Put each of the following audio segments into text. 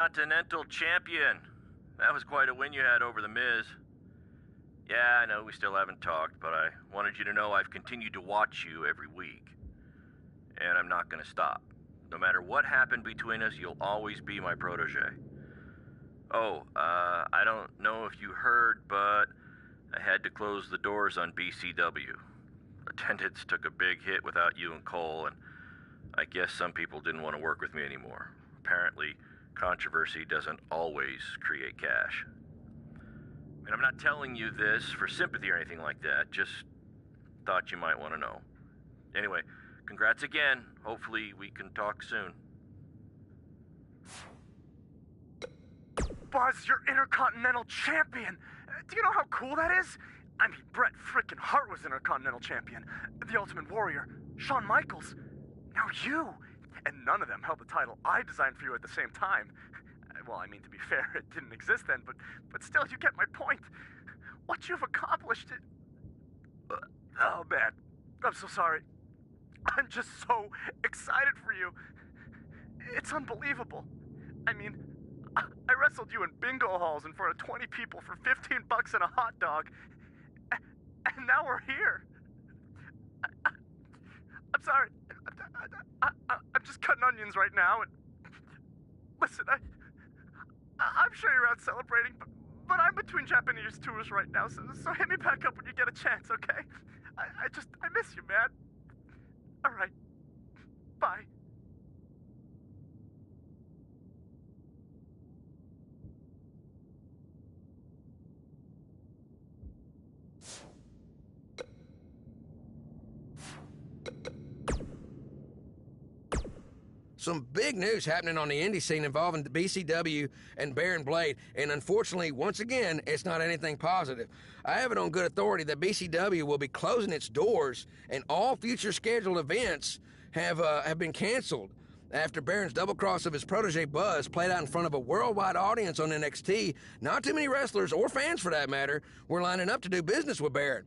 Continental Champion. That was quite a win you had over The Miz. Yeah, I know we still haven't talked, but I wanted you to know I've continued to watch you every week. And I'm not gonna stop. No matter what happened between us, you'll always be my protege. Oh, I don't know if you heard, but I had to close the doors on BCW. Attendance took a big hit without you and Cole, and I guess some people didn't want to work with me anymore. Apparently, controversy doesn't always create cash. And I'm not telling you this for sympathy or anything like that, just thought you might want to know. Anyway, congrats again. Hopefully we can talk soon. Buzz, you're Intercontinental Champion! Do you know how cool that is? I mean, Bret frickin' Hart was Intercontinental Champion. The Ultimate Warrior, Shawn Michaels. Now you! And none of them held the title I designed for you at the same time. Well, I mean, to be fair, it didn't exist then, but still, you get my point. What you've accomplished oh, man. I'm so sorry. I'm just so excited for you. It's unbelievable. I mean, I wrestled you in bingo halls in front of 20 people for $15 and a hot dog. And now we're here. I'm sorry. I'm just cutting onions right now. And listen, I'm sure you're out celebrating, but I'm between Japanese tours right now, so hit me back up when you get a chance, okay? I miss you, man. All right. Bye. Some big news happening on the indie scene involving the BCW and Baron Blade, and unfortunately, once again, it's not anything positive. I have it on good authority that BCW will be closing its doors, and all future scheduled events have been canceled after Baron's double cross of his protege Buzz played out in front of a worldwide audience on NXT. Not too many wrestlers, or fans for that matter, were lining up to do business with Baron.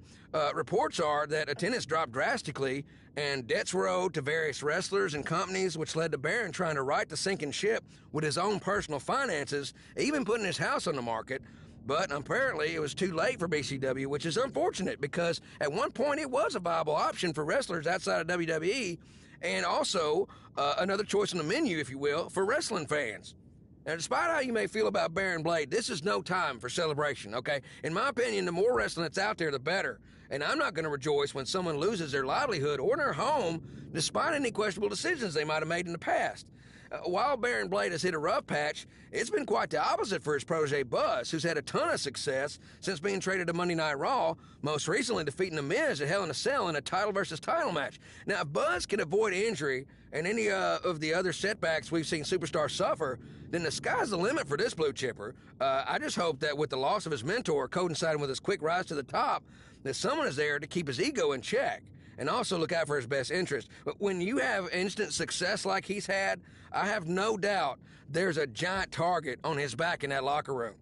Reports are that attendance dropped drastically, and debts were owed to various wrestlers and companies, which led to Baron trying to right the sinking ship with his own personal finances, even putting his house on the market. But apparently it was too late for BCW, which is unfortunate because at one point it was a viable option for wrestlers outside of WWE, and also another choice on the menu, if you will, for wrestling fans. Now, despite how you may feel about Baron Blade, this is no time for celebration, okay? In my opinion, the more wrestling that's out there, the better. And I'm not going to rejoice when someone loses their livelihood or their home, despite any questionable decisions they might have made in the past. While Baron Blade has hit a rough patch, it's been quite the opposite for his protege Buzz, who's had a ton of success since being traded to Monday Night Raw, most recently defeating The Miz at Hell in a Cell in a title versus title match. Now, if Buzz can avoid injury and any of the other setbacks we've seen superstars suffer, then the sky's the limit for this blue chipper. I just hope that with the loss of his mentor coinciding with his quick rise to the top, that someone is there to keep his ego in check and also look out for his best interest. But when you have instant success like he's had, I have no doubt there's a giant target on his back in that locker room.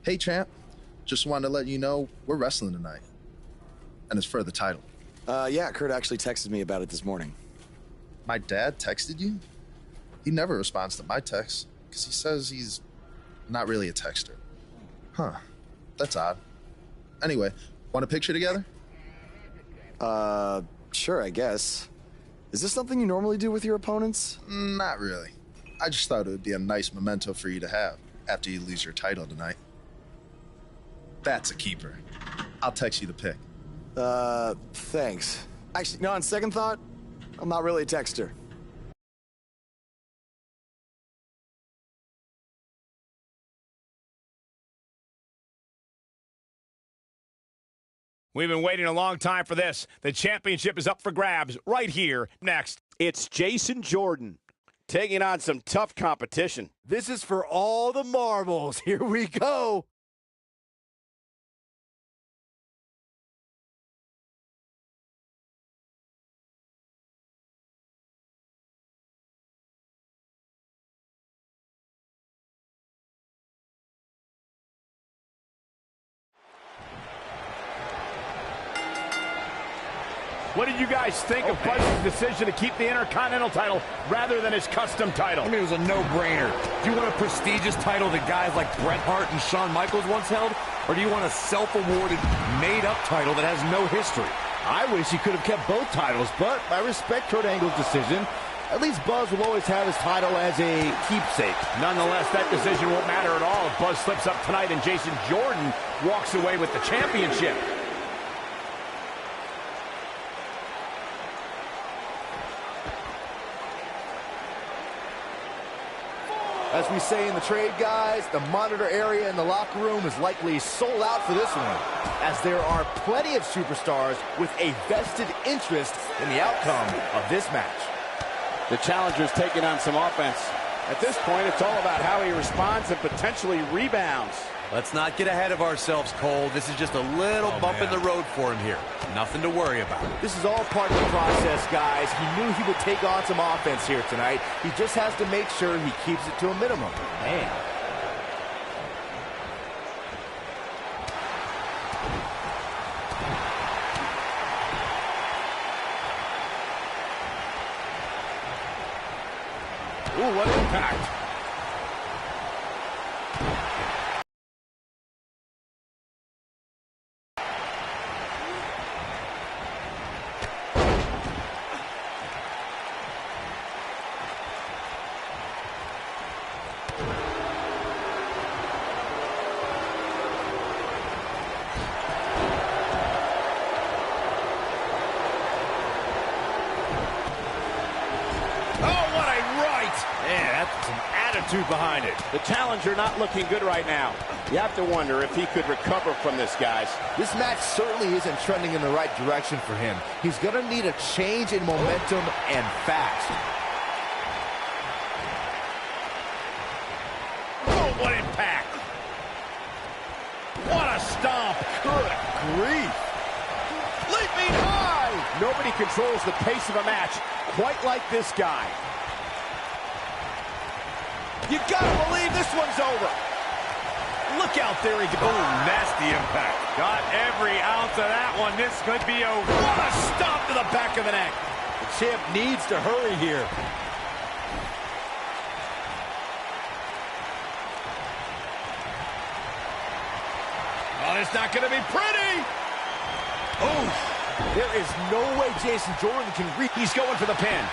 Hey, champ. Just wanted to let you know we're wrestling tonight. And it's for the title. Yeah, Kurt actually texted me about it this morning. My dad texted you? He never responds to my texts, because he says he's not really a texter. Huh. That's odd. Anyway, want a picture together? Sure, I guess. Is this something you normally do with your opponents? Not really. I just thought it would be a nice memento for you to have after you lose your title tonight. That's a keeper. I'll text you the pic. Thanks. Actually, no, on second thought, I'm not really a texter. We've been waiting a long time for this. The championship is up for grabs right here, next. It's Jason Jordan taking on some tough competition. This is for all the marbles. Here we go. What did you guys think of Buzz's decision to keep the Intercontinental title rather than his custom title? I mean, it was a no-brainer. Do you want a prestigious title that guys like Bret Hart and Shawn Michaels once held? Or do you want a self-awarded, made-up title that has no history? I wish he could have kept both titles, but I respect Kurt Angle's decision. At least Buzz will always have his title as a keepsake. Nonetheless, that decision won't matter at all if Buzz slips up tonight and Jason Jordan walks away with the championship. As we say in the trade, guys, the monitor area in the locker room is likely sold out for this one, as there are plenty of superstars with a vested interest in the outcome of this match. The challenger's taking on some offense. At this point, it's all about how he responds and potentially rebounds. Let's not get ahead of ourselves, Cole. This is just a little bump in the road for him here. Nothing to worry about. This is all part of the process, guys. He knew he would take on some offense here tonight. He just has to make sure he keeps it to a minimum. Man. Ooh, what impact. Behind it. The challenger not looking good right now. You have to wonder if he could recover from this, guys. This match certainly isn't trending in the right direction for him. He's going to need a change in momentum and fast. Oh, what impact! What a stomp! Good grief. Leaping high! Nobody controls the pace of a match quite like this guy. You gotta believe this one's over. Look out there, he goes. Oh, nasty impact. Got every ounce of that one. This could be over. What a stomp to the back of the neck. The champ needs to hurry here. Oh, it's not going to be pretty. Oh, there is no way Jason Jordan can reach. He's going for the pin.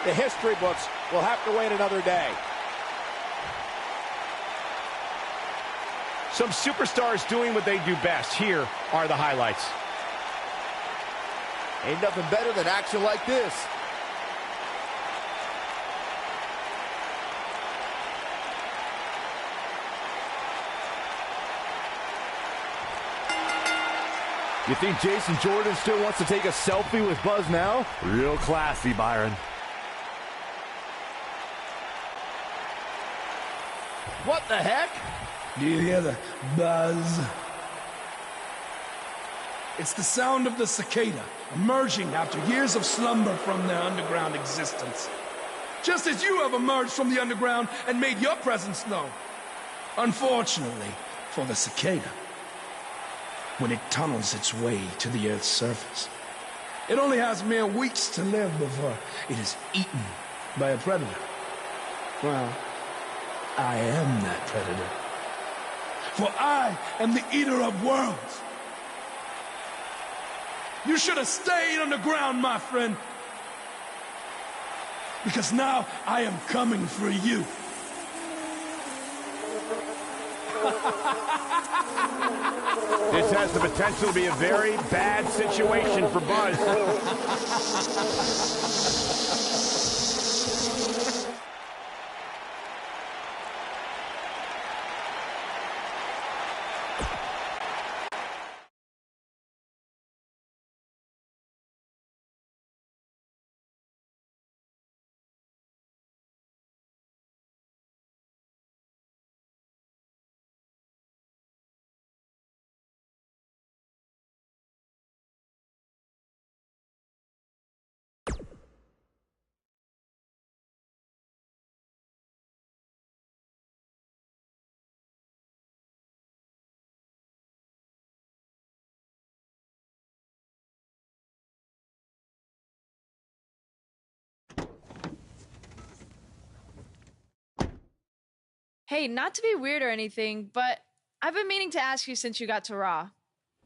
The history books will have to wait another day. Some superstars doing what they do best. Here are the highlights. Ain't nothing better than action like this. You think Jason Jordan still wants to take a selfie with Buzz now? Real classy, Byron. What the heck? Do you hear the buzz? It's the sound of the cicada emerging after years of slumber from their underground existence. Just as you have emerged from the underground and made your presence known. Unfortunately for the cicada, when it tunnels its way to the Earth's surface, it only has mere weeks to live before it is eaten by a predator. Well, I am that predator. For I am the eater of worlds. You should have stayed underground, my friend. Because now I am coming for you. This has the potential to be a very bad situation for Buzz. Hey, not to be weird or anything, but I've been meaning to ask you since you got to Raw.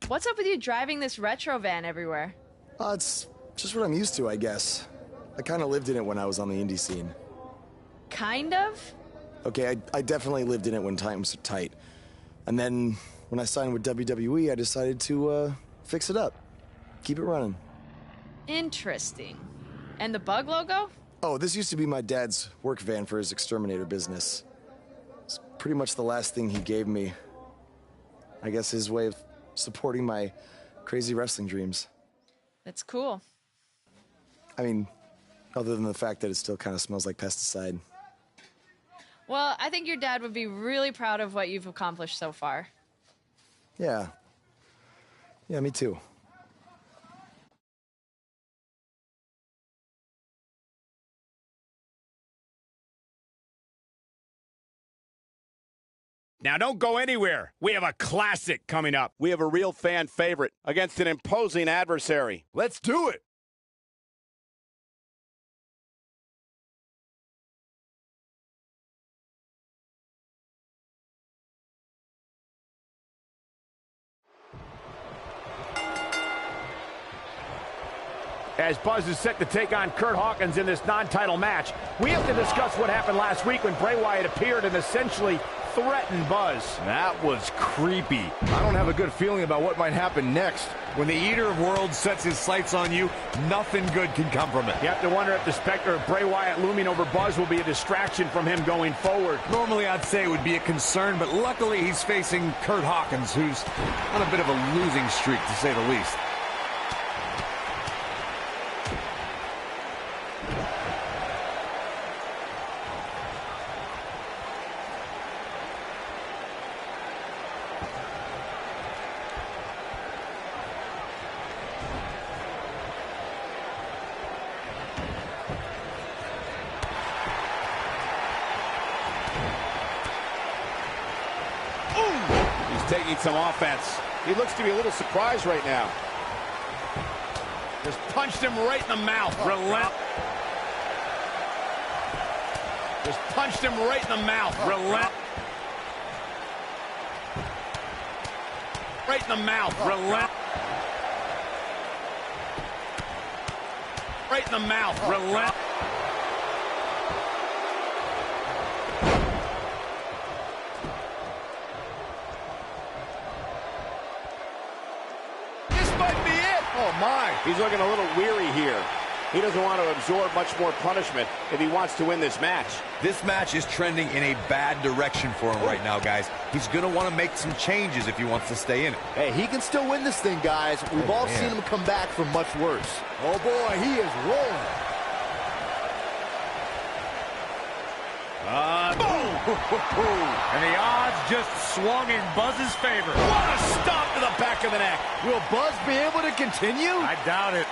What's up with you driving this retro van everywhere? It's just what I'm used to, I guess. I kind of lived in it when I was on the indie scene. Kind of? Okay, I definitely lived in it when times were tight. And then when I signed with WWE, I decided to fix it up. Keep it running. Interesting. And the Bug logo? Oh, this used to be my dad's work van for his exterminator business. It's pretty much the last thing he gave me. I guess his way of supporting my crazy wrestling dreams. That's cool. I mean, other than the fact that it still kind of smells like pesticide. Well, I think your dad would be really proud of what you've accomplished so far. Yeah. Yeah, me too. Now, don't go anywhere. We have a classic coming up. We have a real fan favorite against an imposing adversary. Let's do it. As Buzz is set to take on Curt Hawkins in this non-title match, we have to discuss what happened last week when Bray Wyatt appeared and essentially threatened Buzz. That was creepy. I don't have a good feeling about what might happen next. When the Eater of Worlds sets his sights on you, nothing good can come from it. You have to wonder if the specter of Bray Wyatt looming over Buzz will be a distraction from him going forward. Normally, I'd say it would be a concern, but luckily he's facing Curt Hawkins, who's on a bit of a losing streak, to say the least. Taking some offense. He looks to be a little surprised right now. Just punched him right in the mouth. Relent. Just punched him right in the mouth. Relent. Right in the mouth. Relent. Right in the mouth. Relent. Oh, my. He's looking a little weary here. He doesn't want to absorb much more punishment if he wants to win this match. This match is trending in a bad direction for him right now, guys. He's going to want to make some changes if he wants to stay in it. Hey, he can still win this thing, guys. We've all seen him come back from much worse. Oh, boy, he is rolling. And the odds just swung in Buzz's favor. What a stomp to the back of the neck. Will Buzz be able to continue? I doubt it.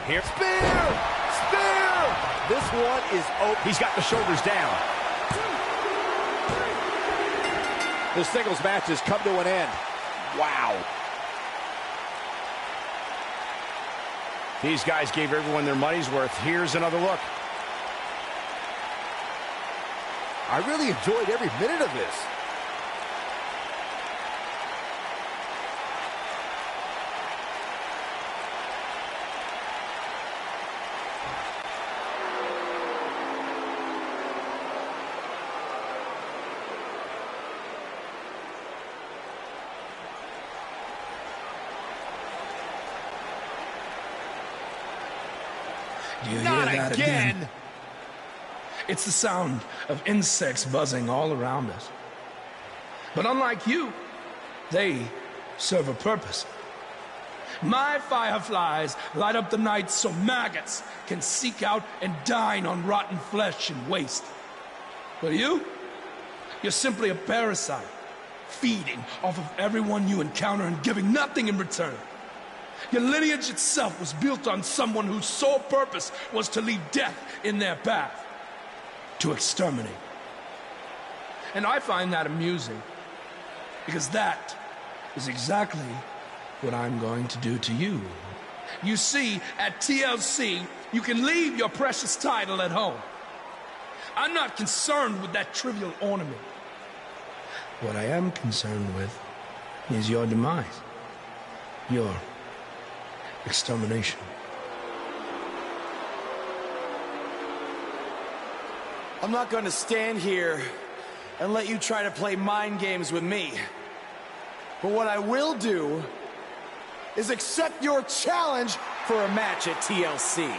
Here. Spear! Spear! This one is open. He's got the shoulders down. The singles match has come to an end. Wow. These guys gave everyone their money's worth. Here's another look. I really enjoyed every minute of this. Do you hear Not that again. It's the sound of insects buzzing all around us. But unlike you, they serve a purpose. My fireflies light up the night so maggots can seek out and dine on rotten flesh and waste. But you're simply a parasite, feeding off of everyone you encounter and giving nothing in return. Your lineage itself was built on someone whose sole purpose was to leave death in their path, to exterminate. And I find that amusing, because that is exactly what I'm going to do to you. You see, at TLC, you can leave your precious title at home. I'm not concerned with that trivial ornament. What I am concerned with is your demise. Your extermination. I'm not going to stand here and let you try to play mind games with me. But what I will do is accept your challenge for a match at TLC.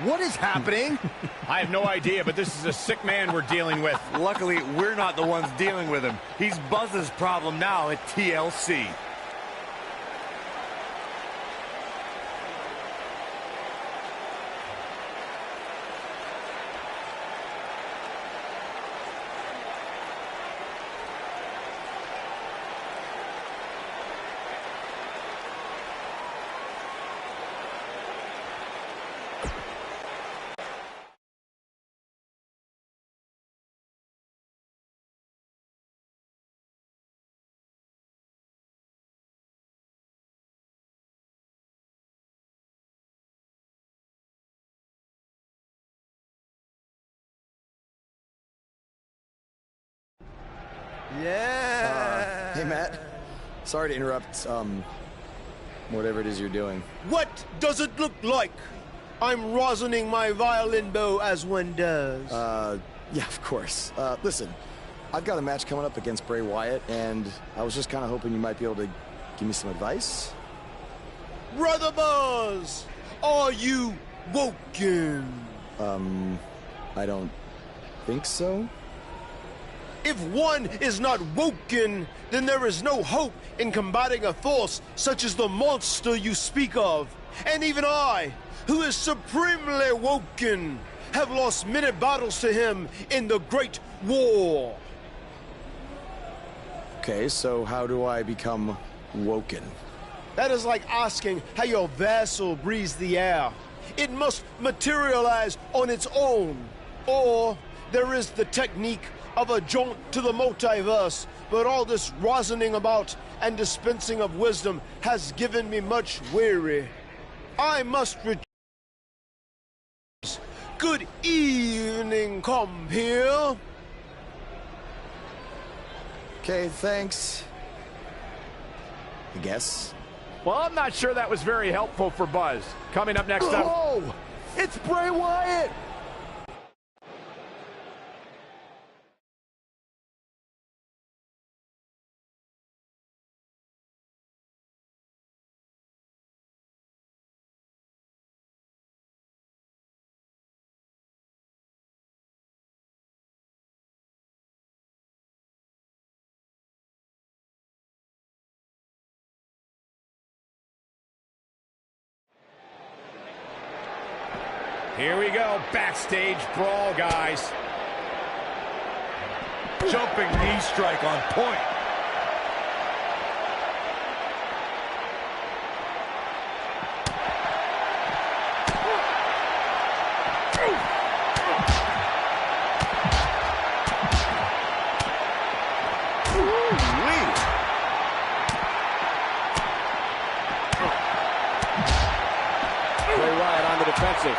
What is happening? I have no idea, but this is a sick man we're dealing with. Luckily, we're not the ones dealing with him. He's Buzz's problem now at TLC. Yeah. Hey, Matt. Sorry to interrupt, whatever it is you're doing. What does it look like? I'm rosining my violin bow as one does. Yeah, of course. Listen, I've got a match coming up against Bray Wyatt, and I was just kind of hoping you might be able to give me some advice. Brother Buzz, are you woken? I don't think so. If one is not woken, then there is no hope in combating a force such as the monster you speak of. And even I, who is supremely woken, have lost many battles to him in the Great War. Okay, so how do I become woken? That is like asking how your vessel breathes the air. It must materialize on its own. Or there is the technique of a jaunt to the multiverse, but all this rosining about and dispensing of wisdom has given me much weary. I must return. Good evening, come here. Okay, thanks. I guess. Well, I'm not sure that was very helpful for Buzz. Coming up next up... Oh! It's Bray Wyatt! Here we go, backstage brawl, guys. Jumping knee strike on point. Bray Wyatt on the defensive.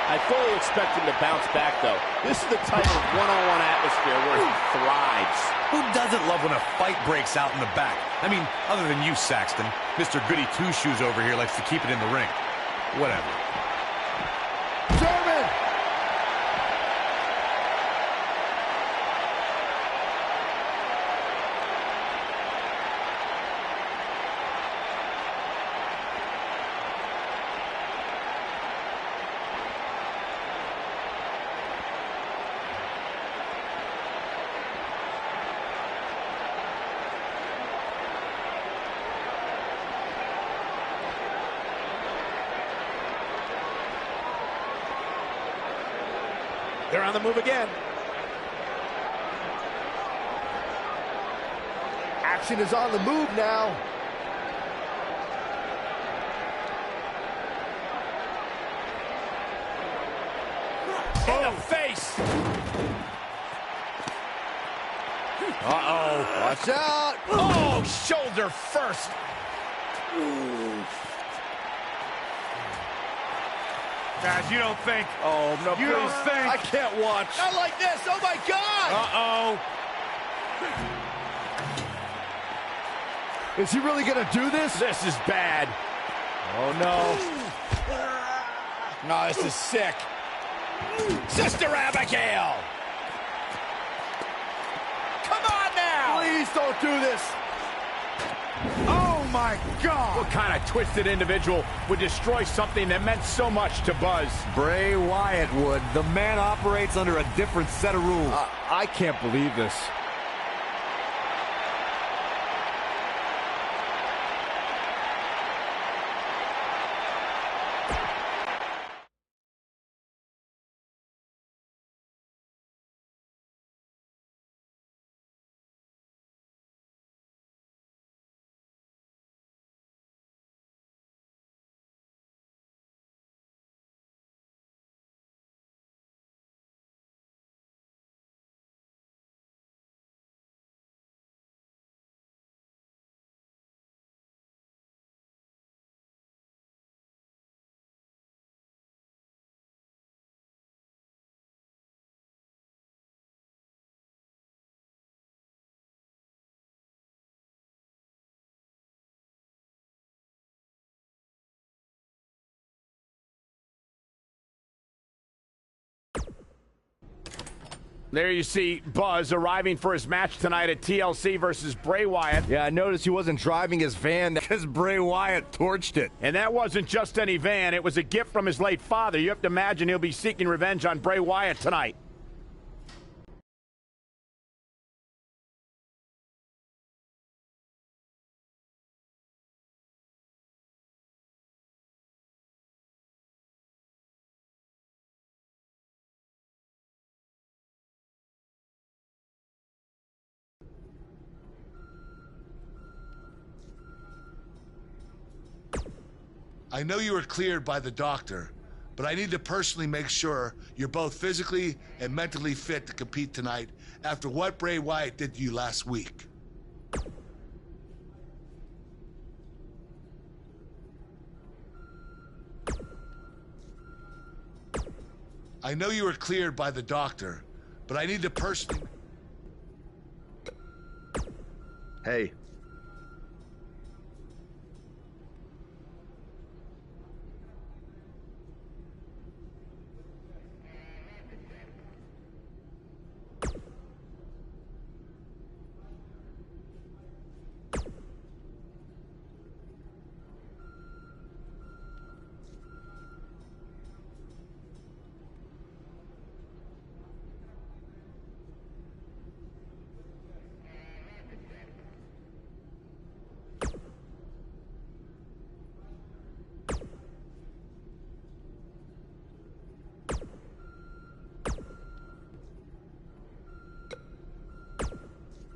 I fully expect him to bounce back, though. This is the type of one-on-one atmosphere where he thrives. Who doesn't love when a fight breaks out in the back? I mean, other than you, Saxton. Mr. Goody Two-Shoes over here likes to keep it in the ring. Whatever. German! They're on the move again. Action is on the move now. In the face! Uh-oh. Watch out. Oh, shoulder first. Guys, you don't think. Oh, no, You don't think. I can't watch. Not like this. Oh, my God. Uh-oh. Is he really going to do this? This is bad. Oh, no. No, this is sick. Sister Abigail. Come on now. Please don't do this. Oh, my God. What kind of twisted individual would destroy something that meant so much to Buzz? Bray Wyatt would. The man operates under a different set of rules. I can't believe this. There you see Buzz arriving for his match tonight at TLC versus Bray Wyatt. Yeah, I noticed he wasn't driving his van because Bray Wyatt torched it. And that wasn't just any van. It was a gift from his late father. You have to imagine he'll be seeking revenge on Bray Wyatt tonight. I know you were cleared by the doctor, but I need to personally make sure you're both physically and mentally fit to compete tonight after what Bray Wyatt did to you last week. I know you were cleared by the doctor, but I need to personally... Hey.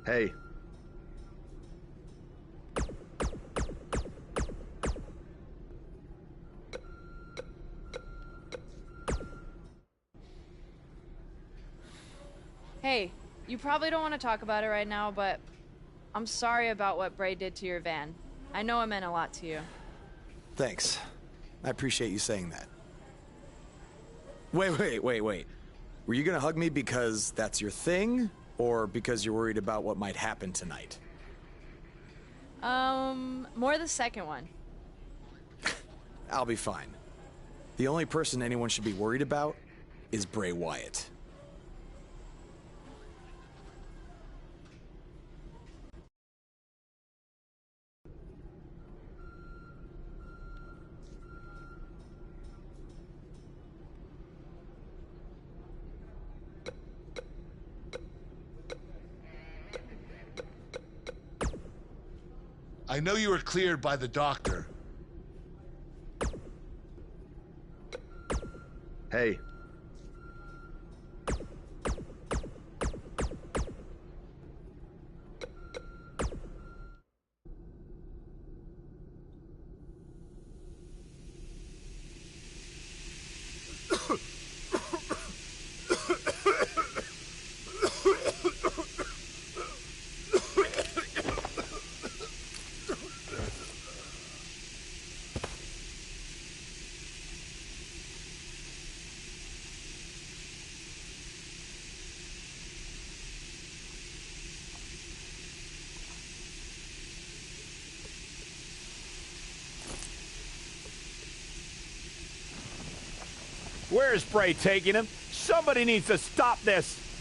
Hey. Hey, you probably don't want to talk about it right now, but I'm sorry about what Bray did to your van. I know it meant a lot to you. Thanks. I appreciate you saying that. Wait. Were you gonna hug me because that's your thing, or because you're worried about what might happen tonight? More the second one. I'll be fine. The only person anyone should be worried about is Bray Wyatt. I know you were cleared by the doctor. Hey. Where is Bray taking him? Somebody needs to stop this.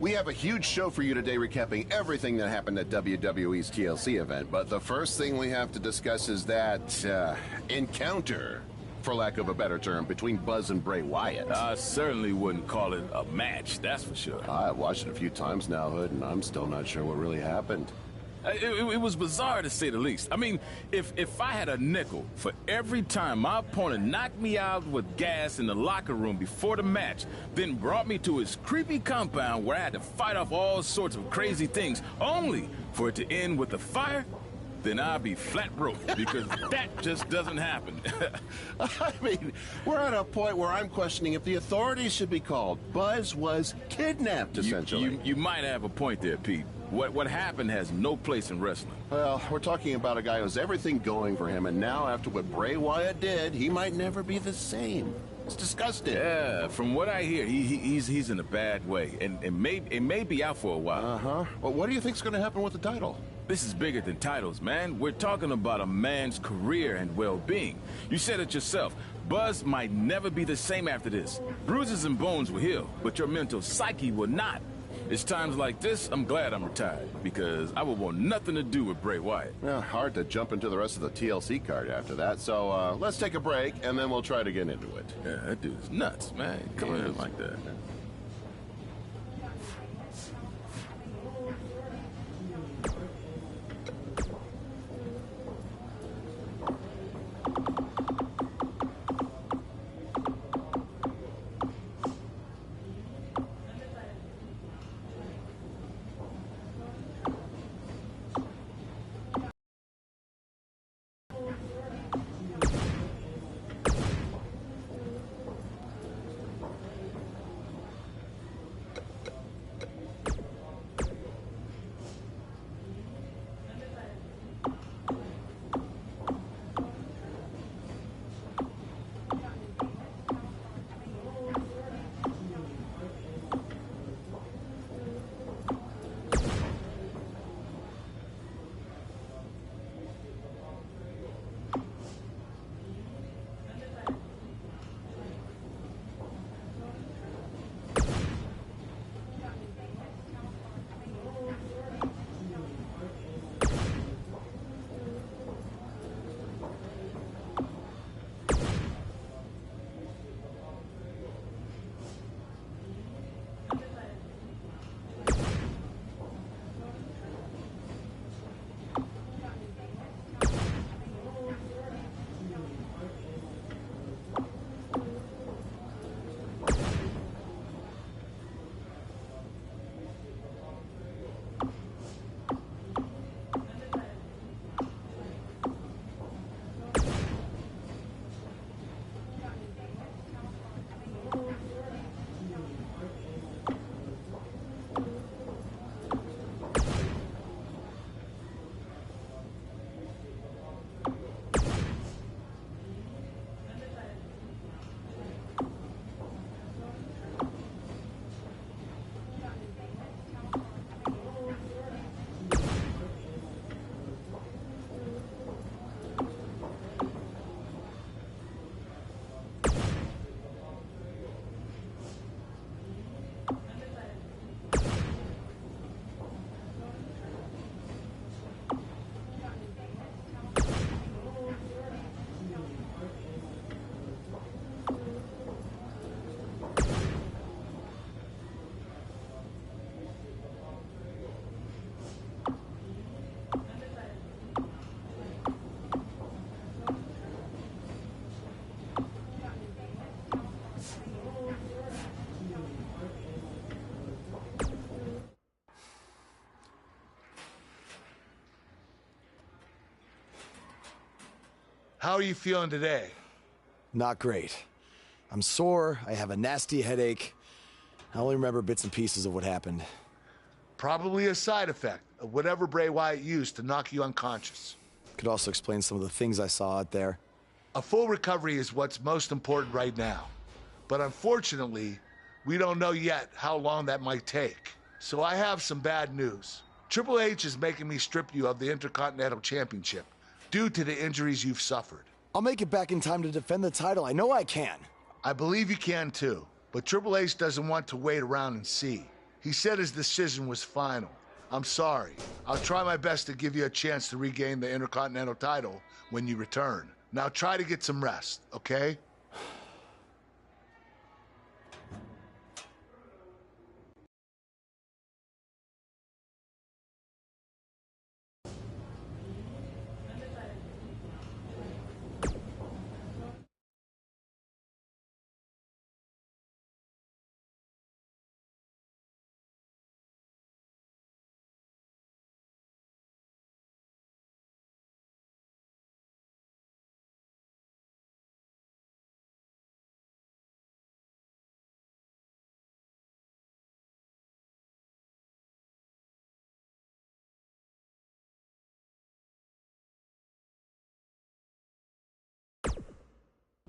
We have a huge show for you today, recapping everything that happened at WWE's TLC event. But the first thing we have to discuss is that encounter, for lack of a better term, between Buzz and Bray Wyatt. I certainly wouldn't call it a match, that's for sure. I've watched it a few times now, Hood, and I'm still not sure what really happened. It was bizarre, to say the least. I mean, if I had a nickel for every time my opponent knocked me out with gas in the locker room before the match, then brought me to his creepy compound where I had to fight off all sorts of crazy things, only for it to end with a fire, then I'd be flat broke, because that just doesn't happen. I mean, we're at a point where I'm questioning if the authorities should be called. Buzz was kidnapped, essentially. You might have a point there, Pete. What happened has no place in wrestling. Well, we're talking about a guy who has everything going for him, and now after what Bray Wyatt did, he might never be the same. It's disgusting. Yeah, from what I hear, he's in a bad way, and it may be out for a while. Uh-huh. Well, what do you think's going to happen with the title? This is bigger than titles, man. We're talking about a man's career and well-being. You said it yourself. Buzz might never be the same after this. Bruises and bones will heal, but your mental psyche will not. It's times like this, I'm glad I'm retired, because I would want nothing to do with Bray Wyatt. Yeah, hard to jump into the rest of the TLC card after that, so let's take a break, and then we'll try to get into it. Yeah, that dude's nuts, man. Come in like that. How are you feeling today? Not great. I'm sore, I have a nasty headache. I only remember bits and pieces of what happened. Probably a side effect of whatever Bray Wyatt used to knock you unconscious. Could also explain some of the things I saw out there. A full recovery is what's most important right now. But unfortunately, we don't know yet how long that might take. So I have some bad news. Triple H is making me strip you of the Intercontinental Championship due to the injuries you've suffered. I'll make it back in time to defend the title. I know I can. I believe you can too, but Triple H doesn't want to wait around and see. He said his decision was final. I'm sorry. I'll try my best to give you a chance to regain the Intercontinental title when you return. Now try to get some rest, okay?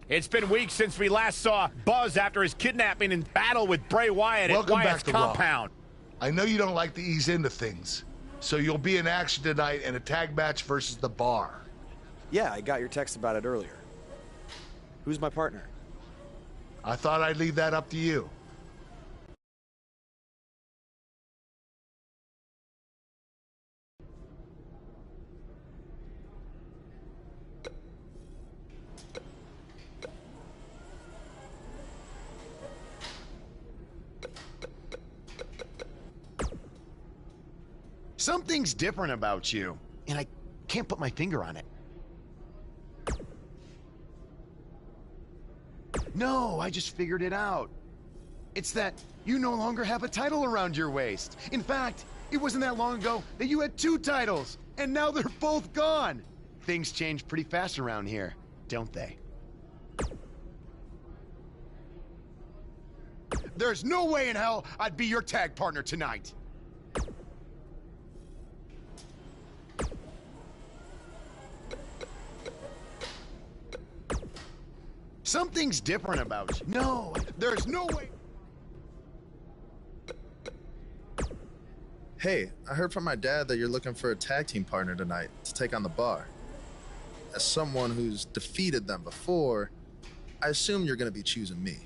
It's been weeks since we last saw Buzz after his kidnapping and battle with Bray Wyatt at Wyatt's compound. I know you don't like to ease into things, so you'll be in action tonight in a tag match versus The Bar. Yeah, I got your text about it earlier. Who's my partner? I thought I'd leave that up to you. Something's different about you, and I can't put my finger on it. No, I just figured it out. It's that you no longer have a title around your waist. In fact, it wasn't that long ago that you had 2 titles, and now they're both gone. Things change pretty fast around here, don't they? There's no way in hell I'd be your tag partner tonight. Something's different about you. No, there's no way. Hey, I heard from my dad that you're looking for a tag team partner tonight to take on The Bar. As someone who's defeated them before, I assume you're going to be choosing me.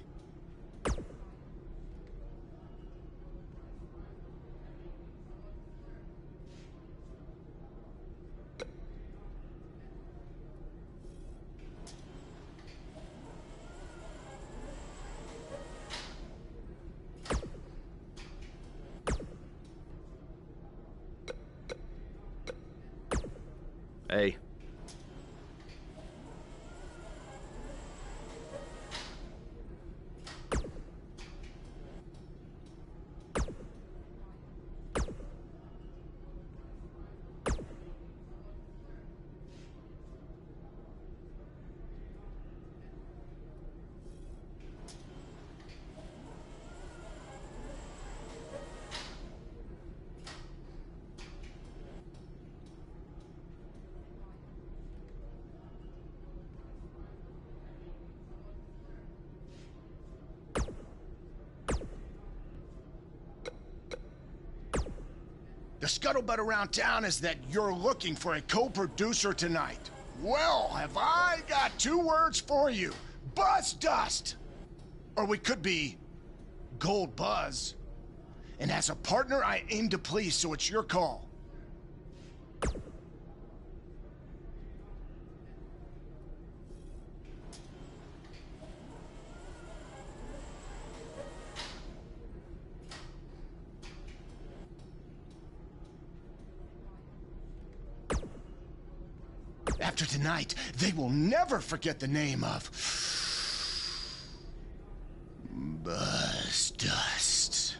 Hey. The scuttlebutt around town is that you're looking for a co-producer tonight. Well, have I got 2 words for you. Buzz Dust. Or we could be Gold Buzz. And as a partner, I aim to please, so it's your call. After tonight, they will never forget the name of Buzz Dust.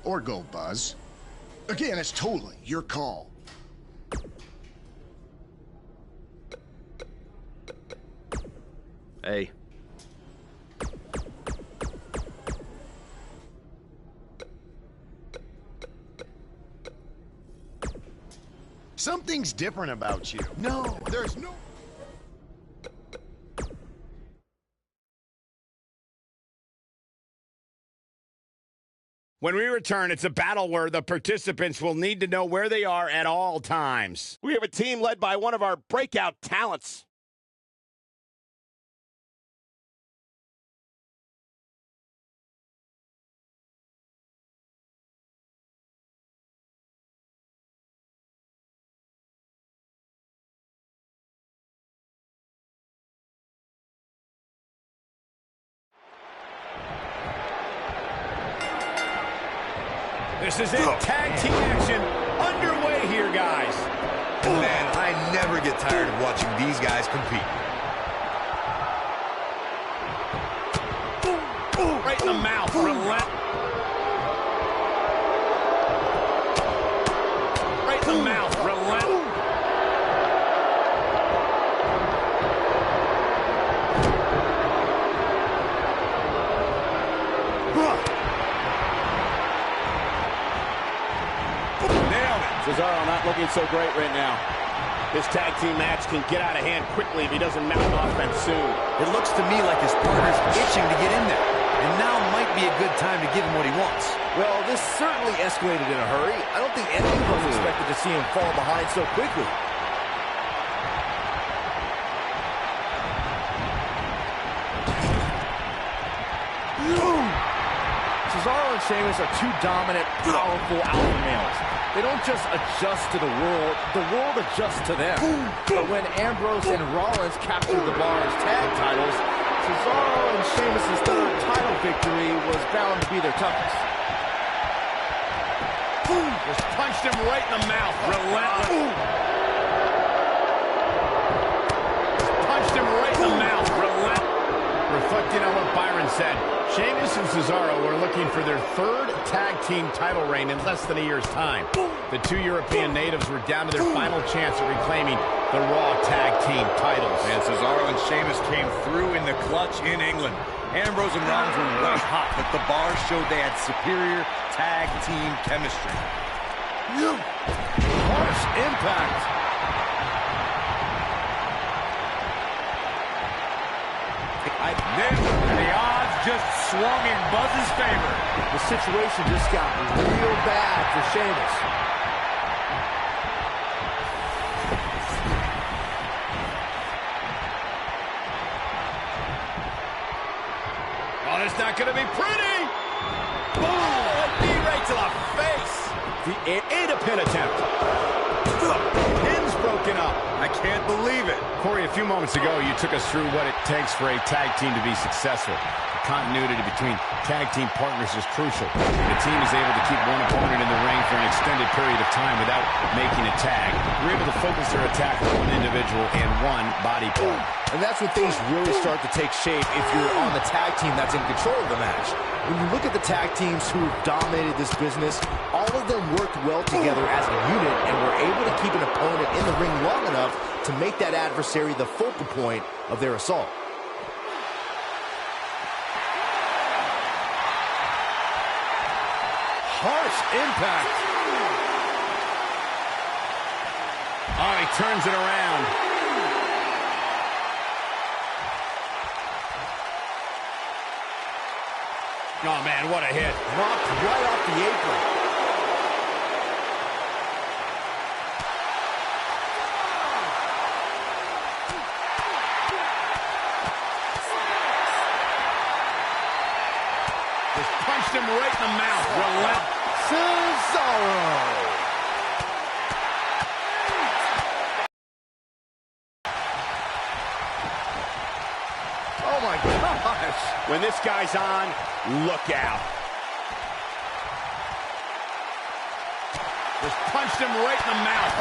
Or Gold Buzz. Again, it's totally your call. Hey. Something's different about you. No, there's no... When we return, it's a battle where the participants will need to know where they are at all times. We have a team led by one of our breakout talents. This is it. Tag team action underway here, guys. Man, I never get tired of watching these guys compete. Right in the mouth. Right in the mouth. Cesaro not looking so great right now. This tag team match can get out of hand quickly if he doesn't mount offense soon. It looks to me like his partner's itching to get in there. And now might be a good time to give him what he wants. Well, this certainly escalated in a hurry. I don't think anyone was expected to see him fall behind so quickly. Cesaro and Sheamus are two dominant, powerful alpha males. They don't just adjust to the world adjusts to them. But when Ambrose and Rollins captured the Bar's tag titles, Cesaro and Sheamus' third title victory was bound to be their toughest. Just punched him right in the mouth. Relentless. Just punched him right in the mouth. Relentless. Reflecting on what Byron said, Sheamus and Cesaro were looking for their third tag team title reign in less than a year's time. The two European natives were down to their final chance at reclaiming the Raw tag team titles. And Cesaro and Sheamus came through in the clutch in England. Ambrose and Rollins were white hot, but the Bar showed they had superior tag team chemistry. Harsh impact. Then the odds just swung in Buzz's favor. The situation just got real bad for Sheamus. Oh, it's not going to be pretty. Boom! A knee right to the face. And a pin attempt. Pin's broken up. I can't believe it. Corey, a few moments ago, you took us through what it takes for a tag team to be successful. The continuity between tag team partners is crucial. The team is able to keep one opponent in the ring for an extended period of time without making a tag. They're able to focus their attack on one individual and one body part. And that's when things really start to take shape if you're on the tag team that's in control of the match. When you look at the tag teams who have dominated this business, all of them worked well together as a unit and were able to keep an opponent in the ring long enough to make that adversary the focal point of their assault. Harsh impact. Oh, he turns it around. Oh, man, what a hit. Knocked right off the apron. Just punched him right in the mouth. Cesaro. Oh my gosh. When this guy's on, look out. Just punched him right in the mouth.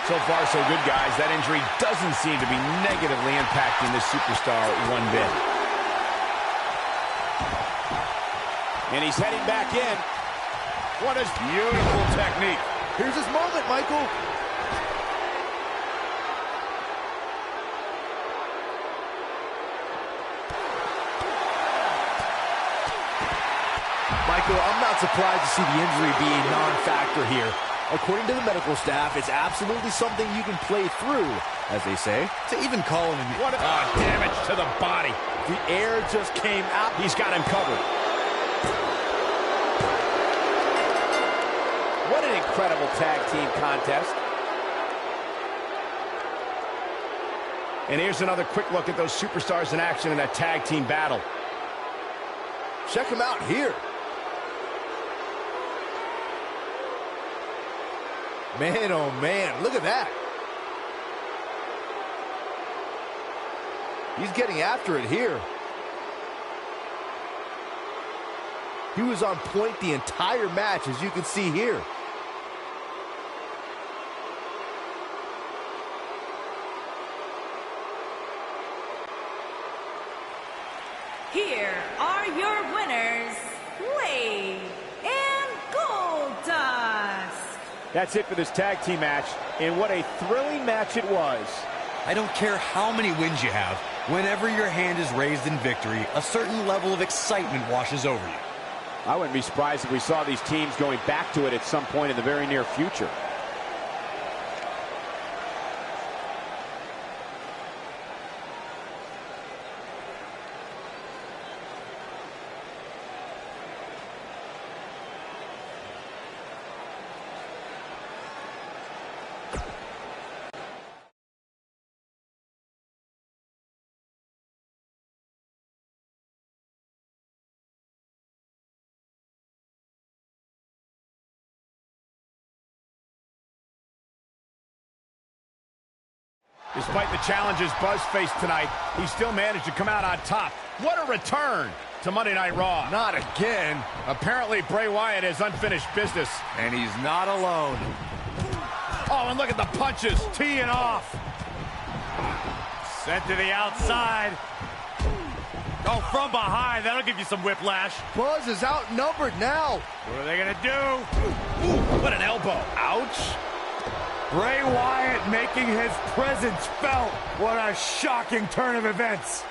So far, so good, guys. That injury doesn't seem to be negatively impacting this superstar one bit. And he's heading back in. What a beautiful technique. Here's his moment, Michael. Michael, I'm not surprised to see the injury be a non-factor here. According to the medical staff, it's absolutely something you can play through, as they say. To even call him what damage to the body. The air just came out. He's got him covered. What an incredible tag team contest. And here's another quick look at those superstars in action in a tag team battle. Check him out here. Man, oh man, look at that. He's getting after it here. He was on point the entire match, as you can see here. Here are your winners, Wade and Goldust. That's it for this tag team match, and what a thrilling match it was. I don't care how many wins you have, whenever your hand is raised in victory, a certain level of excitement washes over you. I wouldn't be surprised if we saw these teams going back to it at some point in the very near future. Despite the challenges Buzz faced tonight, he still managed to come out on top. What a return to Monday Night Raw. Not again. Apparently, Bray Wyatt has unfinished business. And he's not alone. Oh, and look at the punches, teeing off. Sent to the outside. Oh, from behind. That'll give you some whiplash. Buzz is outnumbered now. What are they going to do? Ooh, what an elbow. Ouch. Bray Wyatt making his presence felt. What a shocking turn of events.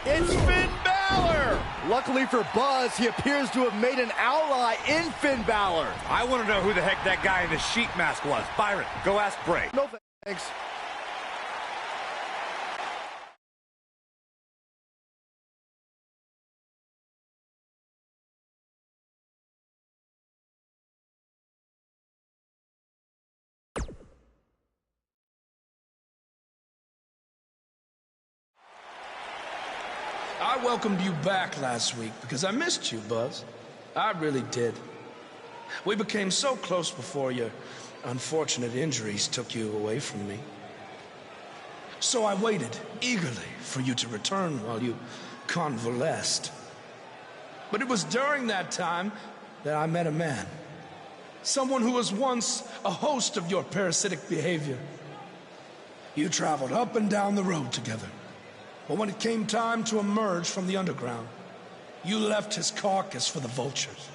It's Finn Balor. Luckily for Buzz, he appears to have made an ally in Finn Balor. I want to know who the heck that guy in the sheet mask was. Byron, go ask Bray. No thanks. I welcomed you back last week because I missed you, Buzz. I really did. We became so close before your unfortunate injuries took you away from me. So I waited eagerly for you to return while you convalesced. But it was during that time that I met a man. Someone who was once a host of your parasitic behavior. You traveled up and down the road together. But when it came time to emerge from the underground, you left his carcass for the vultures.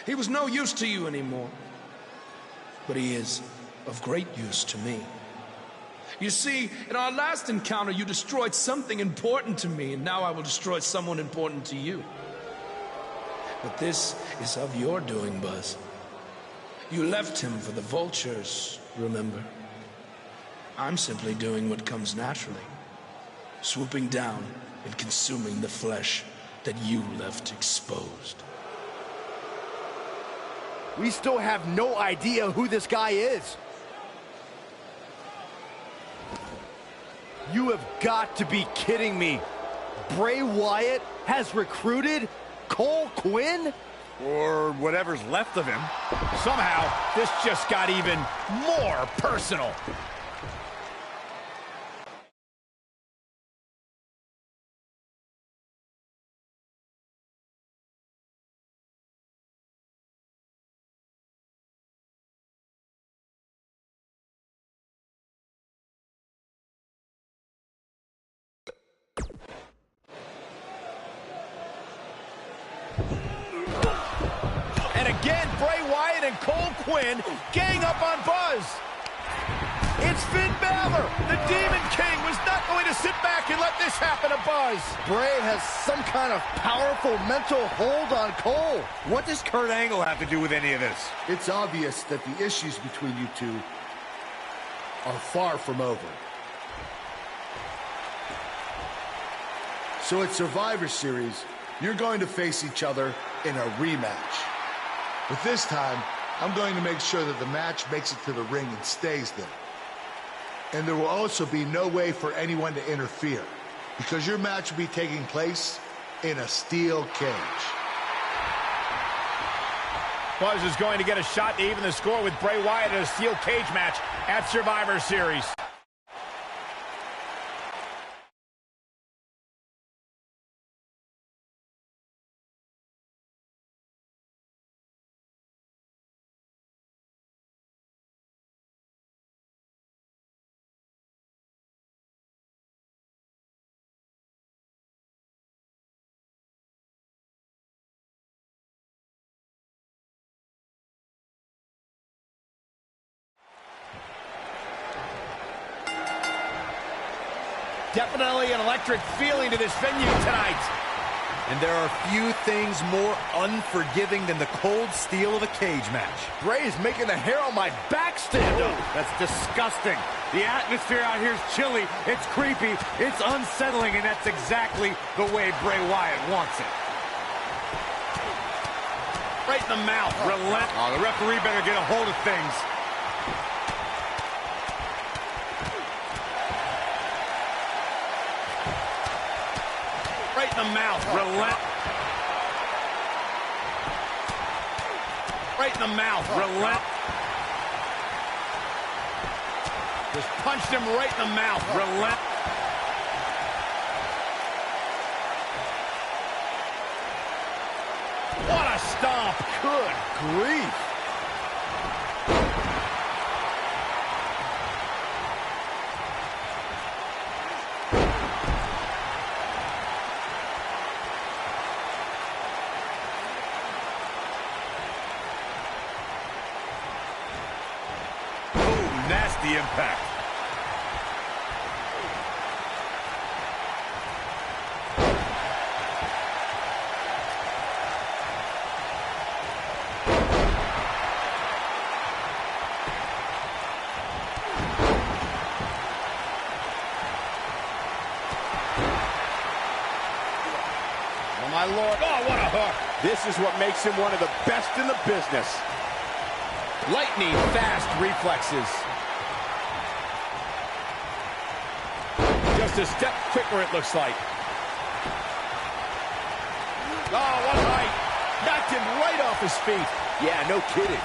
He was no use to you anymore, but he is of great use to me. You see, in our last encounter, you destroyed something important to me, and now I will destroy someone important to you. But this is of your doing, Buzz. You left him for the vultures, remember? I'm simply doing what comes naturally. Swooping down and consuming the flesh that you left exposed. We still have no idea who this guy is. You have got to be kidding me. Bray Wyatt has recruited Cole Quinn? Or whatever's left of him. Somehow, this just got even more personal. Again, Bray Wyatt and Cole Quinn gang up on Buzz. It's Finn Balor. The Demon King was not going to sit back and let this happen to Buzz. Bray has some kind of powerful mental hold on Cole. What does Kurt Angle have to do with any of this? It's obvious that the issues between you two are far from over. So at Survivor Series, you're going to face each other in a rematch. But this time, I'm going to make sure that the match makes it to the ring and stays there. And there will also be no way for anyone to interfere, because your match will be taking place in a steel cage. Buzz is going to get a shot to even the score with Bray Wyatt in a steel cage match at Survivor Series. Definitely an electric feeling to this venue tonight. And there are few things more unforgiving than the cold steel of a cage match. Bray is making the hair on my back stand up. That's disgusting. The atmosphere out here is chilly, it's creepy, it's unsettling, and that's exactly the way Bray Wyatt wants it. Right in the mouth. Relent. Oh, the referee better get a hold of things. Right in the mouth. Relent. Right in the mouth. Relent. Just punched him right in the mouth. Relent. What a stomp. Good grief. Nasty impact. Oh, my Lord. Oh, what a hook. This is what makes him one of the best in the business. Lightning fast reflexes. Just a step quicker, it looks like. Oh, what a height. Knocked him right off his feet. Yeah, no kidding.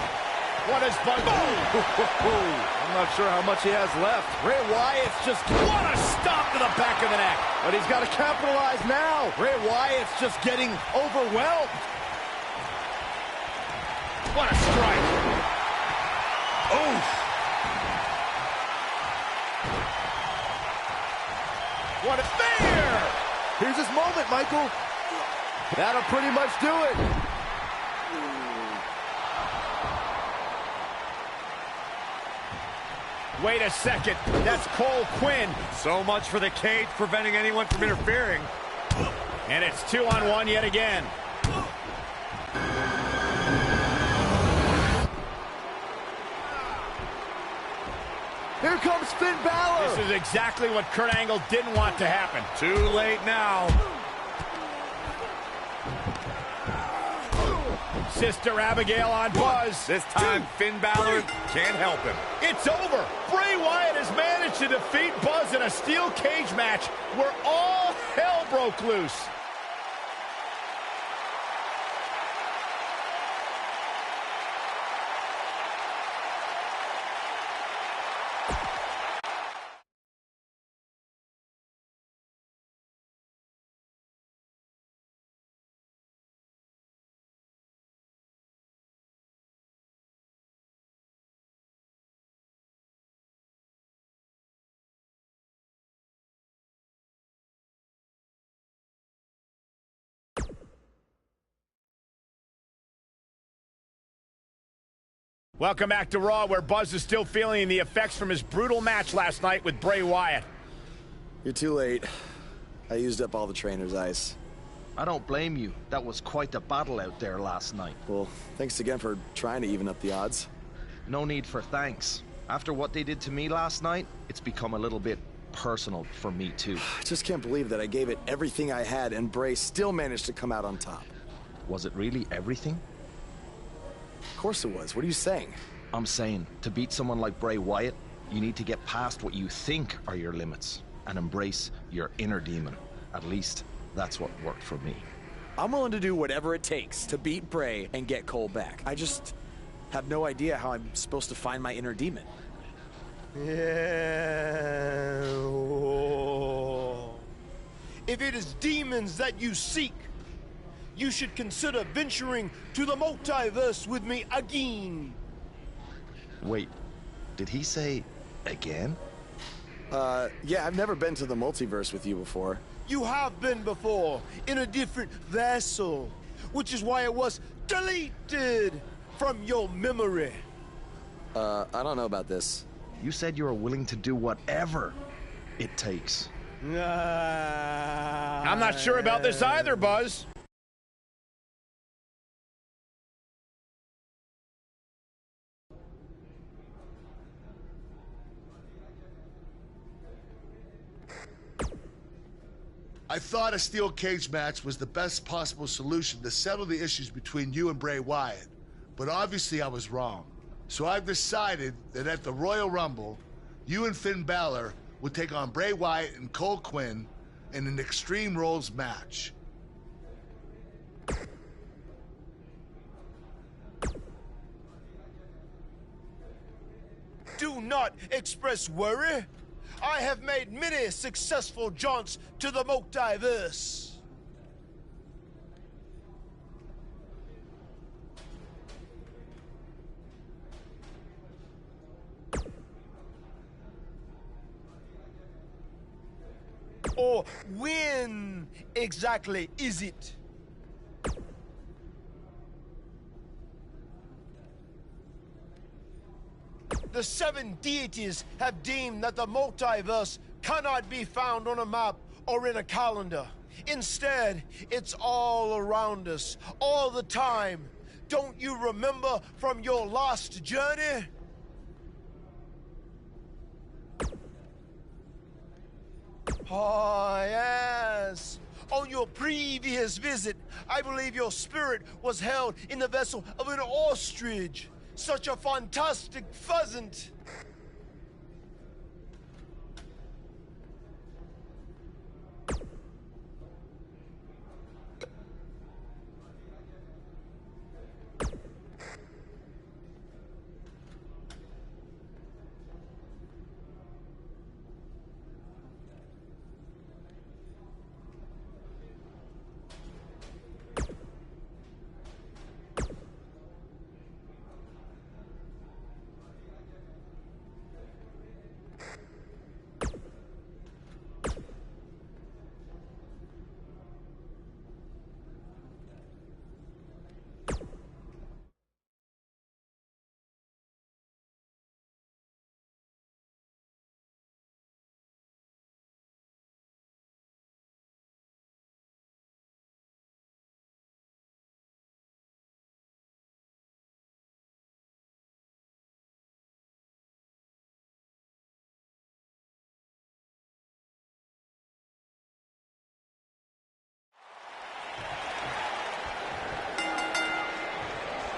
What is Bud? I'm not sure how much he has left. Bray Wyatt's just... What a stomp to the back of the neck. But he's got to capitalize now. Bray Wyatt's just getting overwhelmed. What a strike. Oof. What a there! Here's his moment, Michael. That'll pretty much do it. Wait a second. That's Cole Quinn. So much for the cage preventing anyone from interfering. And it's 2-on-1 yet again. Here comes Finn Balor. This is exactly what Kurt Angle didn't want to happen. Too late now. Sister Abigail on Buzz. This time, Finn Balor can't help him. It's over. Bray Wyatt has managed to defeat Buzz in a steel cage match where all hell broke loose. Welcome back to Raw, where Buzz is still feeling the effects from his brutal match last night with Bray Wyatt. You're too late. I used up all the trainer's ice. I don't blame you. That was quite a battle out there last night. Well, thanks again for trying to even up the odds. No need for thanks. After what they did to me last night, it's become a little bit personal for me too. I just can't believe that I gave it everything I had and Bray still managed to come out on top. Was it really everything? Of course it was. What are you saying? I'm saying, to beat someone like Bray Wyatt, you need to get past what you think are your limits and embrace your inner demon. At least, that's what worked for me. I'm willing to do whatever it takes to beat Bray and get Cole back. I just have no idea how I'm supposed to find my inner demon. Yeah. If it is demons that you seek, you should consider venturing to the multiverse with me again. Wait, did he say again? Yeah, I've never been to the multiverse with you before. You have been before, in a different vessel, which is why it was deleted from your memory. I don't know about this. You said you were willing to do whatever it takes. I'm not sure about this either, Buzz. I thought a steel cage match was the best possible solution to settle the issues between you and Bray Wyatt, but obviously I was wrong. So I've decided that at the Royal Rumble, you and Finn Balor would take on Bray Wyatt and Cole Quinn in an Extreme Rules match. Do not express worry. I have made many successful jaunts to the multiverse. Or when exactly is it? The 7 deities have deemed that the multiverse cannot be found on a map or in a calendar. Instead, it's all around us, all the time. Don't you remember from your last journey? Oh, yes. On your previous visit, I believe your spirit was held in the vessel of an ostrich. Such a fantastic pheasant.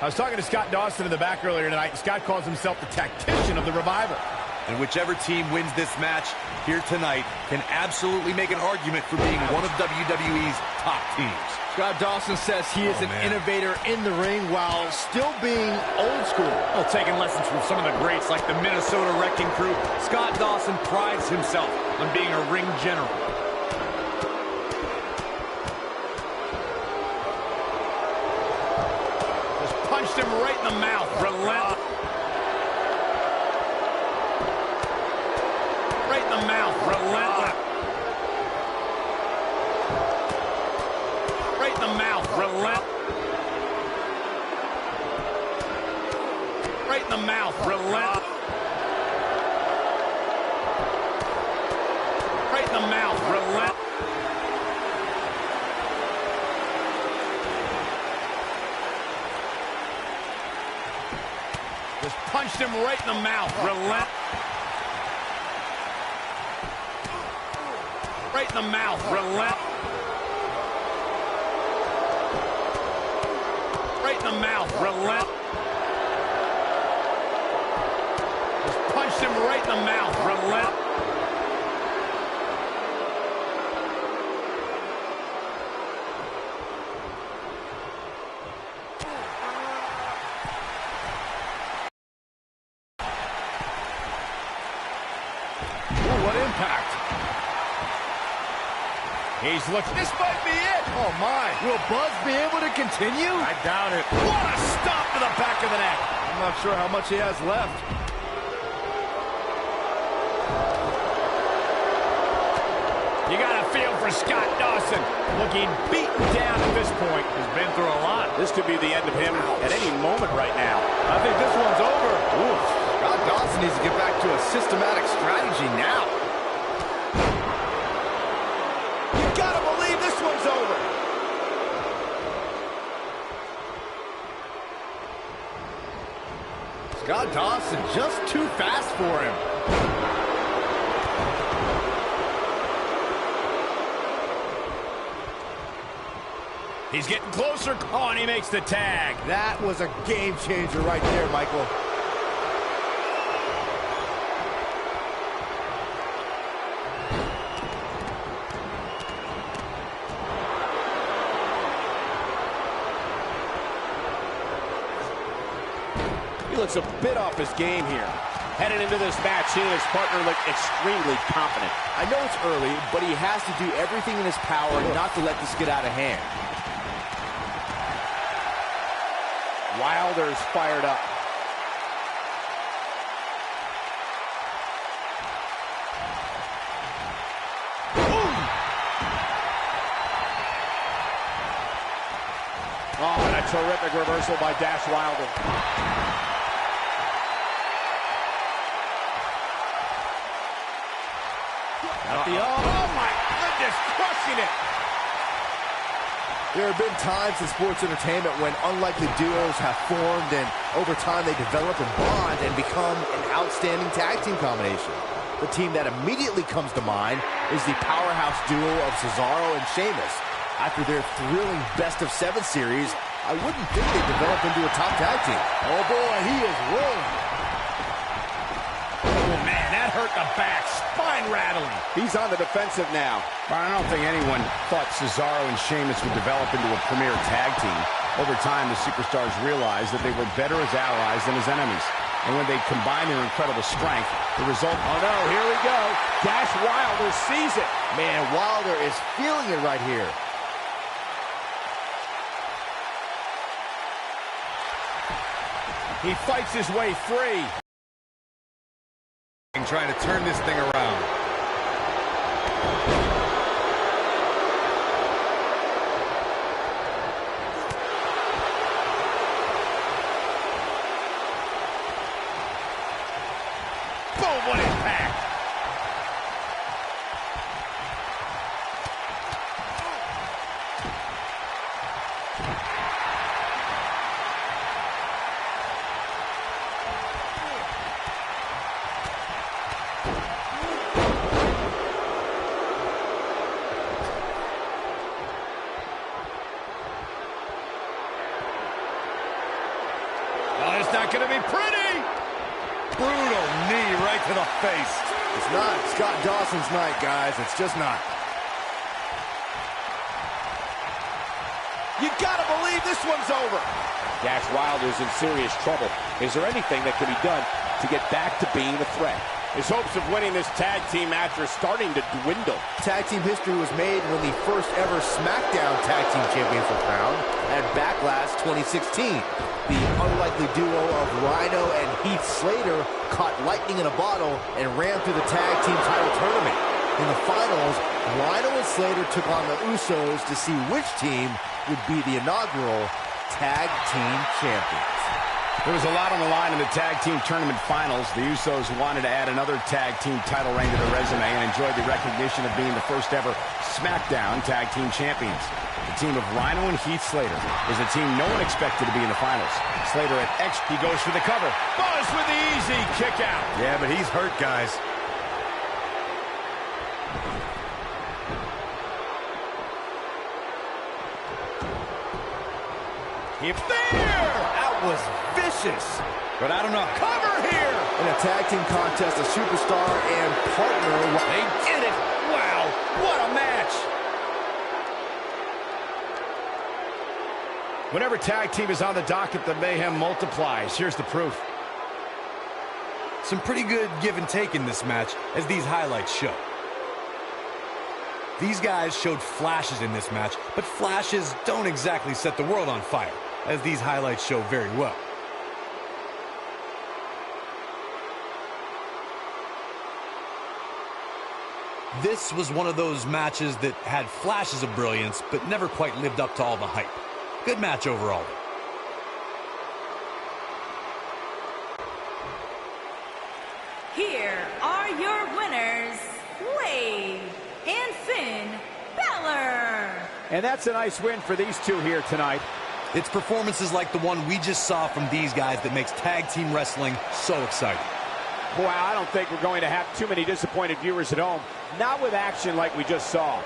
I was talking to Scott Dawson in the back earlier tonight, and Scott calls himself the tactician of the Revival. And whichever team wins this match here tonight can absolutely make an argument for being one of WWE's top teams. Scott Dawson says he is an innovator in the ring while still being old school. Well, taking lessons from some of the greats like the Minnesota Wrecking Crew, Scott Dawson prides himself on being a ring general. Just punched him right in the mouth. Relentless. Right in the mouth. Relentless. Right in the mouth. Relentless. Right in the mouth. Relentless. Right in the mouth. Relentless. Just punched him right in the mouth. Relentless. Right in the mouth. Relentless. Right in the mouth. Relentless. Just punched him right in the mouth. Relentless. Ooh, what impact. He's looking. This might be it. Oh, my. Will Buzz be able to continue? I doubt it. What a stop to the back of the neck. I'm not sure how much he has left. You got a feel for Scott Dawson. Looking beaten down at this point. He's been through a lot. This could be the end of him at any moment right now. I think this one's over. Ooh, Scott Dawson needs to get back to a systematic strategy now. You gotta believe this one's over. Scott Dawson just too fast for him. He's getting closer. Oh, and he makes the tag. That was a game changer right there, Michael. He looks a bit off his game here. Headed into this match, he and his partner look extremely confident. I know it's early, but he has to do everything in his power not to let this get out of hand. Wilder's fired up. Oh, and a terrific reversal by Dash Wilder. Oh my goodness, crushing it. There have been times in sports entertainment when unlikely duos have formed, and over time they develop and bond and become an outstanding tag team combination. The team that immediately comes to mind is the powerhouse duo of Cesaro and Sheamus. After their thrilling best-of-7 series, I wouldn't think they developed into a top tag team. Oh boy, he is rolling. Oh man, that hurt the back. Spine rattling. He's on the defensive now. I don't think anyone thought Cesaro and Sheamus would develop into a premier tag team. Over time, the superstars realized that they were better as allies than as enemies. And when they combine their incredible strength, the result... Oh no, here we go. Dash Wilder sees it. Man, Wilder is feeling it right here. He fights his way free. Trying to turn this thing around. Boom, what impact! Not going to be pretty. Brutal knee right to the face. It's not Scott Dawson's night, guys. It's just not. You gotta believe this one's over. Dash Wilder's in serious trouble. Is there anything that can be done to get back to being a threat? His hopes of winning this tag team match are starting to dwindle. Tag team history was made when the first ever SmackDown Tag Team Champions were crowned at Backlash 2016. The unlikely duo of Rhino and Heath Slater caught lightning in a bottle and ran through the tag team title tournament. In the finals, Rhino and Slater took on the Usos to see which team would be the inaugural Tag Team Champions. There was a lot on the line in the tag team tournament finals. The Usos wanted to add another tag team title reign to their resume and enjoyed the recognition of being the first ever SmackDown Tag Team Champions. The team of Rhino and Heath Slater was a team no one expected to be in the finals. Slater at X, he goes for the cover. Buzz with the easy kick out. Yeah, but he's hurt, guys. That was vicious. But I don't know. Cover here. In a tag team contest, a superstar and partner. They did it. Wow, what a match. Whenever tag team is on the docket, the mayhem multiplies. Here's the proof. Some pretty good give and take in this match, as these highlights show. These guys showed flashes in this match, but flashes don't exactly set the world on fire, as these highlights show very well. This was one of those matches that had flashes of brilliance, but never quite lived up to all the hype. Good match overall. Here are your winners, Wade and Finn Balor. And that's a nice win for these two here tonight. It's performances like the one we just saw from these guys that makes tag team wrestling so exciting. Boy, I don't think we're going to have too many disappointed viewers at home. Not with action like we just saw.